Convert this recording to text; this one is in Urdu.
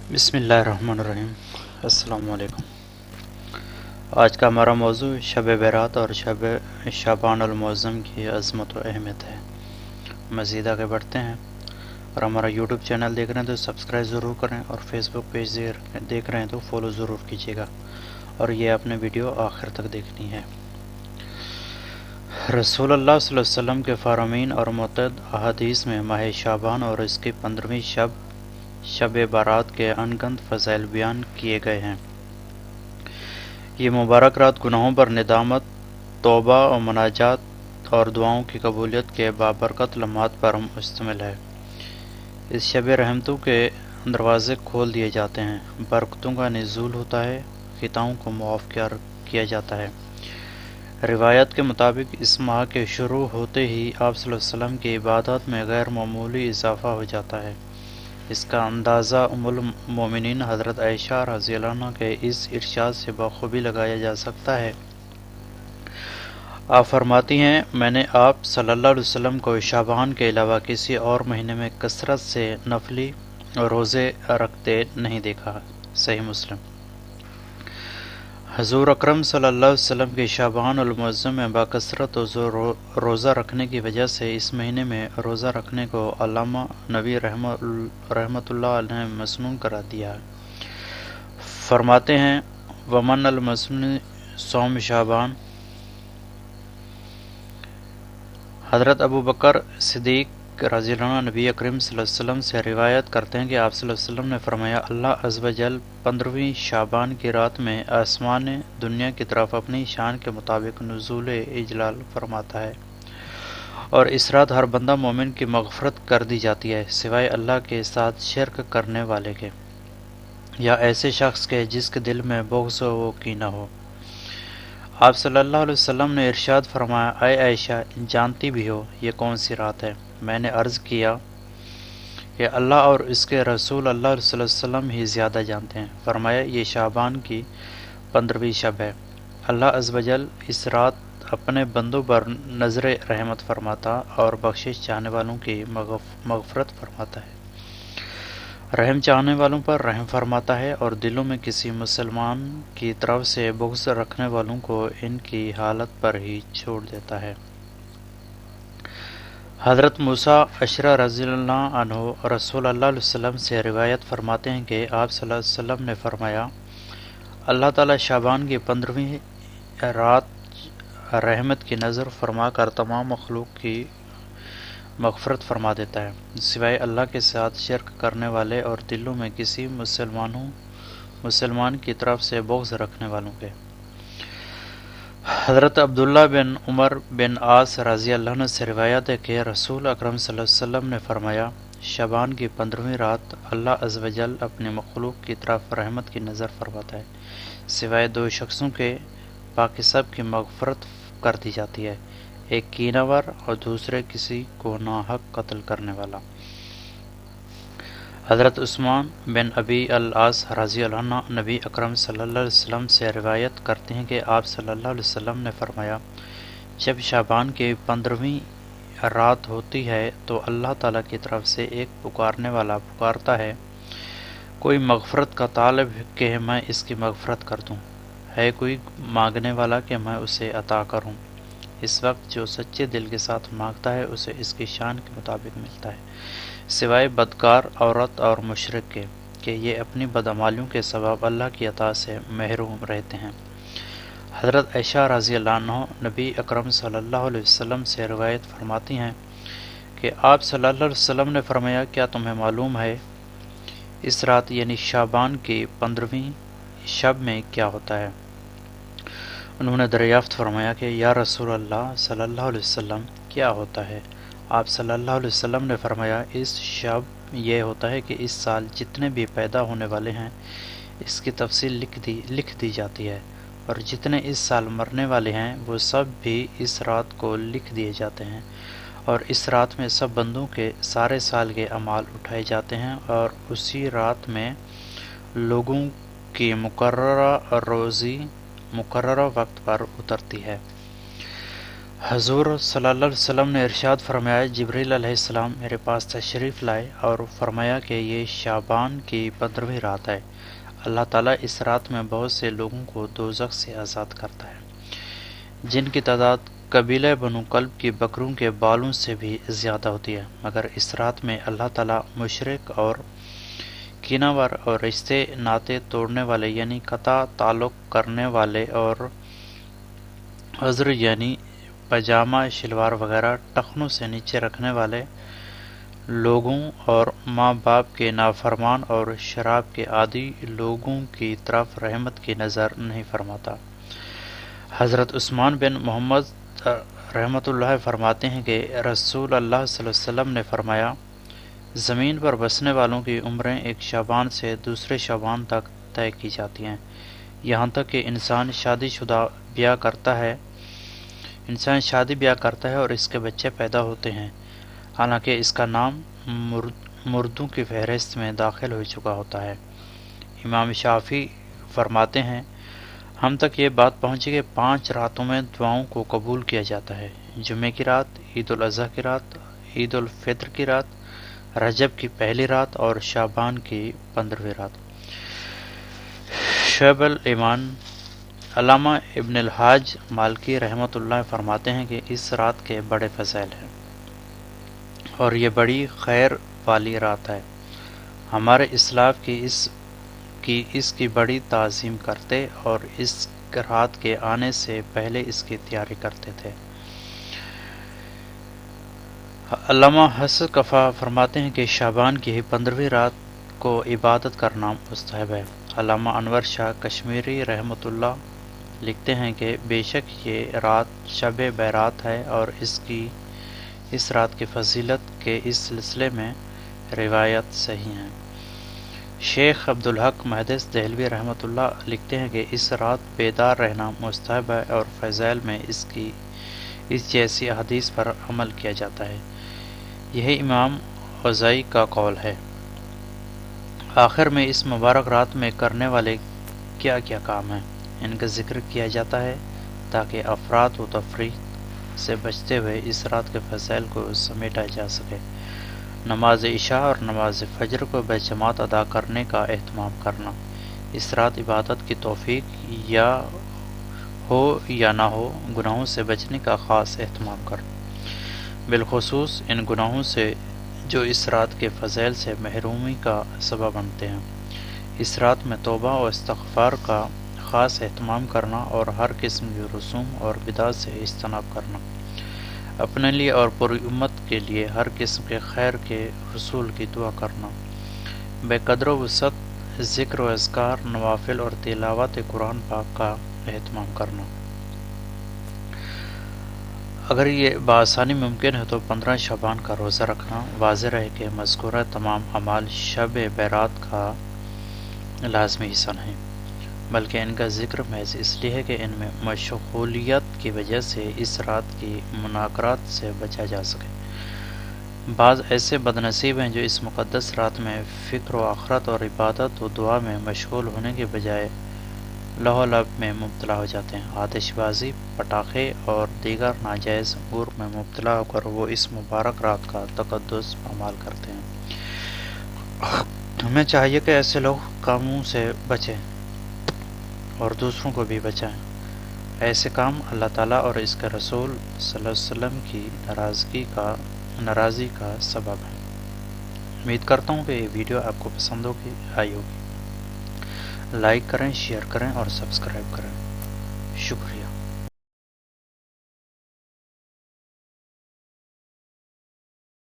بسم اللہ الرحمن الرحیم۔ السلام علیکم۔ آج کا ہمارا موضوع شب برات اور شب شعبان المعظم کی عظمت و اہمیت ہے۔ مزید آگے بڑھتے ہیں، اور ہمارا یوٹیوب چینل دیکھ رہے ہیں تو سبسکرائب ضرور کریں، اور فیس بک پیج دیکھ رہے ہیں تو فالو ضرور کیجیے گا، اور یہ اپنے ویڈیو آخر تک دیکھنی ہے۔ رسول اللہ صلی اللہ علیہ وسلم کے فرامین اور متعدد احادیث میں ماہ شعبان اور اس کی 15ویں شب برات کے انگنت فضائل بیان کیے گئے ہیں۔ یہ مبارک رات گناہوں پر ندامت، توبہ و مناجات اور دعاؤں کی قبولیت کے بابرکت لمحات پر مشتمل ہے۔ اس شب رحمتوں کے دروازے کھول دیے جاتے ہیں، برکتوں کا نزول ہوتا ہے، خطاؤں کو معاف کیا جاتا ہے۔ روایت کے مطابق اس ماہ کے شروع ہوتے ہی آپ صلی اللہ علیہ وسلم کی عبادات میں غیر معمولی اضافہ ہو جاتا ہے۔ اس کا اندازہ ام المومنین حضرت عائشہ رضی اللہ عنہ کے اس ارشاد سے بخوبی لگایا جا سکتا ہے۔ آپ فرماتی ہیں، میں نے آپ صلی اللہ علیہ وسلم کو شعبان کے علاوہ کسی اور مہینے میں کثرت سے نفلی روزے رکھتے نہیں دیکھا۔ صحیح مسلم۔ حضور اکرم صلی اللہ علیہ وسلم کے شعبان المعظم میں باکثرت روزہ رکھنے کی وجہ سے اس مہینے میں روزہ رکھنے کو علامہ نبی رحمۃ اللہ علیہ نے مسنون قرار دیا ہے۔ فرماتے ہیں، ومن المسنون صوم شعبان۔ حضرت ابو بکر صدیق رضی اللہ عنہ نبی اکرم صلی اللہ علیہ وسلم سے روایت کرتے ہیں کہ آپ صلی اللہ علیہ وسلم نے فرمایا، اللہ عز و جل 15ویں شعبان کی رات میں آسمان دنیا کی طرف اپنی شان کے مطابق نزول اجلال فرماتا ہے، اور اس رات ہر بندہ مومن کی مغفرت کر دی جاتی ہے، سوائے اللہ کے ساتھ شرک کرنے والے کے، یا ایسے شخص کے جس کے دل میں بغض و کینہ ہو۔ آپ صلی اللہ علیہ وسلم نے ارشاد فرمایا، اے عائشہ، جانتی بھی ہو یہ کون سی رات ہے؟ میں نے عرض کیا کہ اللہ اور اس کے رسول اللہ صلی اللہ علیہ وسلم ہی زیادہ جانتے ہیں۔ فرمایا، یہ شعبان کی 15ویں شب ہے۔ اللہ عز و جل اس رات اپنے بندوں پر نظر رحمت فرماتا اور بخشش چاہنے والوں کی مغفرت فرماتا ہے، رحم چاہنے والوں پر رحم فرماتا ہے، اور دلوں میں کسی مسلمان کی طرف سے بغض رکھنے والوں کو ان کی حالت پر ہی چھوڑ دیتا ہے۔ حضرت موسیٰ اشعری رضی اللہ عنہ رسول اللہ علیہ وسلم سے روایت فرماتے ہیں کہ آپ صلی اللہ علیہ وسلم نے فرمایا، اللہ تعالیٰ شعبان کی 15ویں رات رحمت کی نظر فرما کر تمام مخلوق کی مغفرت فرما دیتا ہے، سوائے اللہ کے ساتھ شرک کرنے والے اور دلوں میں کسی مسلمان کی طرف سے بغض رکھنے والوں کے۔ حضرت عبداللہ بن عمر بن عاص رضی اللہ عنہ سے روایت ہے کہ رسول اکرم صلی اللہ علیہ وسلم نے فرمایا، شعبان کی 15ویں رات اللہ عز و جل اپنی مخلوق کی طرف رحمت کی نظر فرماتا ہے، سوائے دو شخصوں کے، باقی سب کی مغفرت کر دی جاتی ہے، ایک کینہ ور اور دوسرے کسی کو ناحق قتل کرنے والا۔ حضرت عثمان بن ابی العاص رضی اللہ عنہ نبی اکرم صلی اللہ علیہ وسلم سے روایت کرتے ہیں کہ آپ صلی اللہ علیہ وسلم نے فرمایا، جب شعبان کی 15ویں رات ہوتی ہے تو اللہ تعالیٰ کی طرف سے ایک پکارنے والا پکارتا ہے، کوئی مغفرت کا طالب کہ میں اس کی مغفرت کر دوں، ہے کوئی مانگنے والا کہ میں اسے عطا کروں۔ اس وقت جو سچے دل کے ساتھ مانگتا ہے اسے اس کی شان کے مطابق ملتا ہے، سوائے بدکار عورت اور مشرک کے کہ یہ اپنی بدعمالیوں کے سبب اللہ کی عطا سے محروم رہتے ہیں۔ حضرت عائشہ رضی اللہ عنہ نبی اکرم صلی اللہ علیہ وسلم سے روایت فرماتی ہیں کہ آپ صلی اللہ علیہ وسلم نے فرمایا، کیا تمہیں معلوم ہے اس رات یعنی شعبان کی 15ویں شب میں کیا ہوتا ہے؟ انہوں نے دریافت فرمایا کہ یا رسول اللہ صلی اللہ علیہ وسلم، کیا ہوتا ہے؟ آپ صلی اللہ علیہ وسلم نے فرمایا، اس شب یہ ہوتا ہے کہ اس سال جتنے بھی پیدا ہونے والے ہیں اس کی تفصیل لکھ دی جاتی ہے، اور جتنے اس سال مرنے والے ہیں وہ سب بھی اس رات کو لکھ دیے جاتے ہیں، اور اس رات میں سب بندوں کے سارے سال کے اعمال اٹھائے جاتے ہیں، اور اسی رات میں لوگوں کی مقررہ روزی مقررہ وقت پر اترتی ہے۔ حضور صلی اللہ علیہ وسلم نے ارشاد فرمایا، جبریل علیہ السلام میرے پاس تشریف لائے اور فرمایا کہ یہ شعبان کی 15ویں رات ہے۔ اللہ تعالیٰ اس رات میں بہت سے لوگوں کو دوزخ سے آزاد کرتا ہے، جن کی تعداد قبیلہ بنو کلب کی بکروں کے بالوں سے بھی زیادہ ہوتی ہے، مگر اس رات میں اللہ تعالیٰ مشرک اور کینہ ور اور رشتے ناطے توڑنے والے یعنی قطع تعلق کرنے والے اور عذر یعنی پاجامہ شلوار وغیرہ ٹخنوں سے نیچے رکھنے والے لوگوں اور ماں باپ کے نافرمان اور شراب کے عادی لوگوں کی طرف رحمت کی نظر نہیں فرماتا۔ حضرت عثمان بن محمد رحمۃ اللہ فرماتے ہیں کہ رسول اللہ صلی اللہ علیہ وسلم نے فرمایا، زمین پر بسنے والوں کی عمریں ایک شعبان سے دوسرے شعبان تک طے کی جاتی ہیں، یہاں تک کہ انسان شادی بیاہ کرتا ہے اور اس کے بچے پیدا ہوتے ہیں، حالانکہ اس کا نام مردوں کی فہرست میں داخل ہو چکا ہوتا ہے۔ امام شافعی فرماتے ہیں، ہم تک یہ بات پہنچی کہ 5 راتوں میں دعاؤں کو قبول کیا جاتا ہے: جمعے کی رات، عید الاضحیٰ کی رات، عید الفطر کی رات، رجب کی پہلی رات اور شعبان کی 15ویں رات۔ شعب الایمان علامہ ابن الحاج مالکی رحمۃ اللہ فرماتے ہیں کہ اس رات کے بڑے فضائل ہیں اور یہ بڑی خیر والی رات ہے۔ ہمارے اسلاف اس کی بڑی تعظیم کرتے اور اس رات کے آنے سے پہلے اس کی تیاری کرتے تھے۔ علامہ حسن کفا فرماتے ہیں کہ شعبان کی 15ویں رات کو عبادت کرنا مستحب ہے۔ علامہ انور شاہ کشمیری رحمۃ اللہ لکھتے ہیں کہ بے شک یہ رات شب بیرات ہے اور اس رات کی فضیلت کے اس سلسلے میں روایت صحیح ہیں۔ شیخ عبدالحق محدث دہلوی رحمۃ اللہ لکھتے ہیں کہ اس رات بیدار رہنا مستحب ہے اور فضائل میں اس جیسی احادیث پر عمل کیا جاتا ہے۔ یہی امام اوزاعی کا قول ہے۔ آخر میں اس مبارک رات میں کرنے والے کیا کیا کام ہیں، ان کا ذکر کیا جاتا ہے تاکہ افراد و تفریط سے بچتے ہوئے اس رات کے فضائل کو سمیٹا جا سکے۔ نماز عشاء اور نماز فجر کو بجماعت ادا کرنے کا اہتمام کرنا، اس رات عبادت کی توفیق ہو یا نہ ہو، گناہوں سے بچنے کا خاص اہتمام کرنا، بالخصوص ان گناہوں سے جو اس رات کے فضائل سے محرومی کا سبب بنتے ہیں۔ اس رات میں توبہ و استغفار کا خاص اہتمام کرنا اور ہر قسم کی رسوم اور بدعت سے اجتناب کرنا، اپنے لیے اور پوری امت کے لیے ہر قسم کے خیر کے حصول کی دعا کرنا، بے قدر و وسعت ذکر و اذکار، نوافل اور تلاوت قرآن پاک کا اہتمام کرنا۔ اگر یہ بآسانی ممکن ہے تو 15 شعبان کا روزہ رکھنا۔ واضح رہے کہ مذکورہ تمام اعمال شب بیرات کا لازمی حصہ نہیں، بلکہ ان کا ذکر محض اس لیے ہے کہ ان میں مشغولیت کی وجہ سے اس رات کی مناکرات سے بچا جا سکے۔ بعض ایسے بدنصیب ہیں جو اس مقدس رات میں فکر و آخرت اور عبادت و دعا میں مشغول ہونے کے بجائے لہو و لعب میں مبتلا ہو جاتے ہیں۔ آتش بازی، پٹاخے اور دیگر ناجائز امور میں مبتلا ہو کر وہ اس مبارک رات کا تقدس پامال کرتے ہیں۔ ہمیں چاہیے کہ ایسے لوگ کاموں سے بچیں اور دوسروں کو بھی بچائیں۔ ایسے کام اللہ تعالیٰ اور اس کے رسول صلی اللہ علیہ وسلم کی ناراضی کا سبب ہے۔ امید کرتا ہوں کہ یہ ویڈیو آپ کو پسند آئی ہوگی۔ لائک کریں، شیئر کریں اور سبسکرائب کریں۔ شکریہ۔